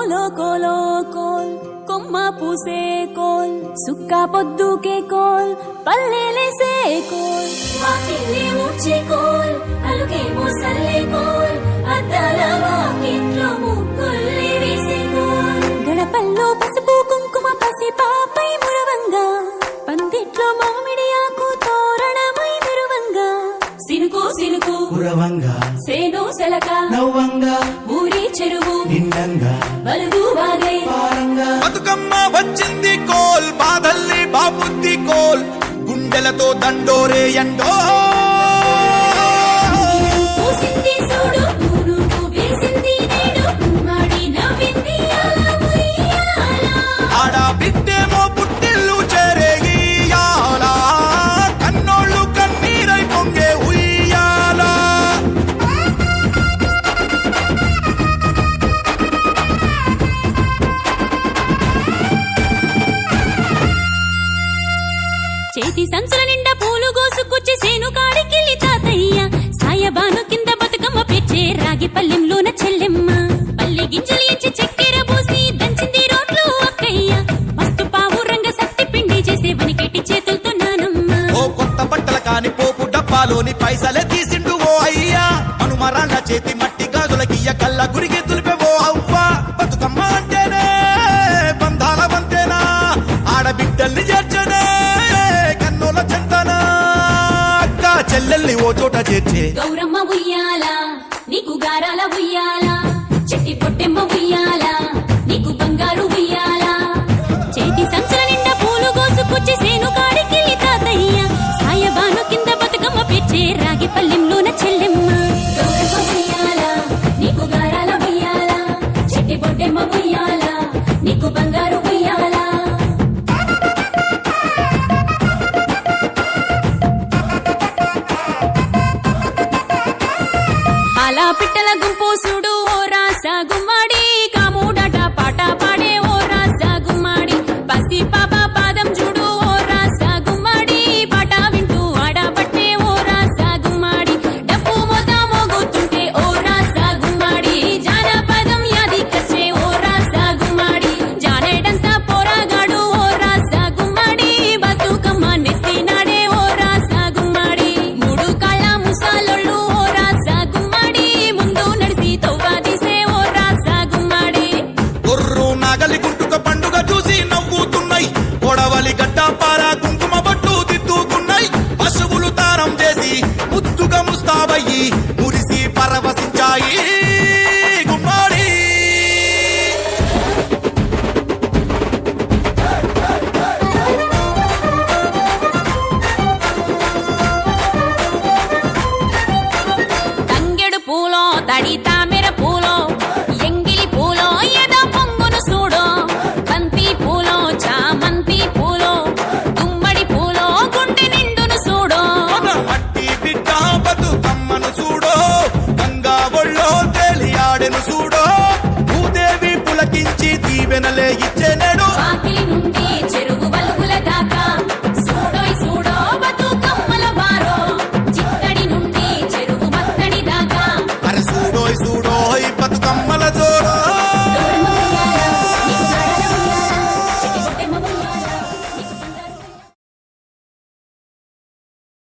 కోలో కోలో coal కొమ్మ పూసే coal సుక్క పొద్దుకే coal పల్లెలేసే coal వాకిలి ఊడ్చే కోల్ అలుకేమో సల్లే కోల్ అద్దాల వాకిట్లో ముగ్గుల్ని వేసే కోల్ గడపల్లో పసుపు కుంకుమ పసి పాపై మురవంగా పందిట్లో మామిడి ఆకు తోరణమై మెరువంగా సినుకు సినుకు కురవంగా సేను సెలక నవ్వంగా ఊరి చెరువు నిండంగా బలుగు వాగై పారంగా బతుకమ్మ వచ్చింది కోల్ బాధల్ని బాబుద్ది కోల్ గుండెలతో దండోరే ఎండో పూసింది చూడు పూనుకు వేసింది నేడు గుమ్మడి నవ్వింది అలా ఉయ్యాల ఆడ బిడ్డేమో పుట్టిల్లు చేరేగియాల కన్నోళ్ళు కన్నీరై పొంగే ఉయ్యాల చేతి సంచుల నిండా పూలు గోసుకొచ్చి సేను కాడికెళ్ళి తాతయ్య సాయబాను కింద బతుకమ్మ పెచ్చే రాగి పల్లెంలోన చెల్లెమ్మ పల్లె గింజలు ఇచ్చి చక్కెర పోసి దంచింది రోడ్లు అక్కయ్య మస్తు పావు రంగ సత్తి పిండి చేసే వనికెట్టి చేతులతో నానమ్మ ఓ కొత్త బట్టల కాని పోపు డబ్బాలోని పైసలే తీసిండు ఓ అయ్యా మనుమరాళ్ళ చేతి మట్టి గాజులకియ్య కళ్ళ గురిగి తులిపే ఓ అవ్వ బతుకమ్మ అంటేనే బంధాల వంతేనా ఆడబిడ్డల్ని చేర్చనే కన్నుల చెంతనా అక్క చెల్లెల్ని ఓ చోట చేర్చే గౌరమ్మ ఉయ్యాల నీకు గారాల ఉయ్యాల చెట్టి పొట్టెమ్మ ఉయ్యాల నీకు బంగారు ఉయ్యాల చేతి సంచుల నిండా పూలు గోసుకొచ్చి సేను కాడికెళ్ళి తాతయ్య సాయబాను కింద బతుకమ్మ పెచ్చే రాగి పల్లెంలోన చెల్లెమ్మ గౌరమ్మ ఉయ్యాల నీకు గారాల ఉయ్యాల చెట్టి పొట్టెమ్మ ఉయ్యాల నీకు బంగారు ఉయ్యాల అలా పిట్టల గుంపు చూడు ఓ రాస గుమ్మడి కాముడట పాట పాడే ఓ రాస గుమ్మడి పసి పాప పాదం చూడు ఓ రాస గుమ్మడి పాట వింటూ ఆడబట్టే ఓ రాస గుమ్మడి డప్పు మోత మోగుతుంటే ఓ రాస గుమ్మడి జానపదం యాదికొచ్చే ఓ రాస గుమ్మడి జానేడంతా పోరాగాడు ఓ రాస గుమ్మడి బతుకమ్మ నెత్తినాడే ఓ రాస గుమ్మడి మూడు కాళ్ళ ముసాలొళ్ళు ఓ రాస గుమ్మడి ముందు నడిసి తవ్వాదిసే ఓ రాస గుమ్మడి గొర్రు నాగలి గుంటుక పండుగ చూసి నవ్వుతున్నాయి కొడవలి గడ్డ పార కుంకుమ బట్టు దిద్దుకున్నాయి పశువులు తారం చేసి ముద్దుగా ముస్తాబయ్యి మురిసి పరవశించాయి గుమ్మాడి తంగెడు పూలో తడి తామెర పూలో ఎంగిలి పూలో ఎద పొంగును చూడో బంతి పూలో చామంతి పూలో గుమ్మడి పూలో గుండె నిండును చూడో మన మట్టి బిడ్డ బతుకమ్మను చూడో గంగా ఒళ్ళో తేలియాడెను చూడో భూదేవి పులకించి దీవెనలే ఇచ్చే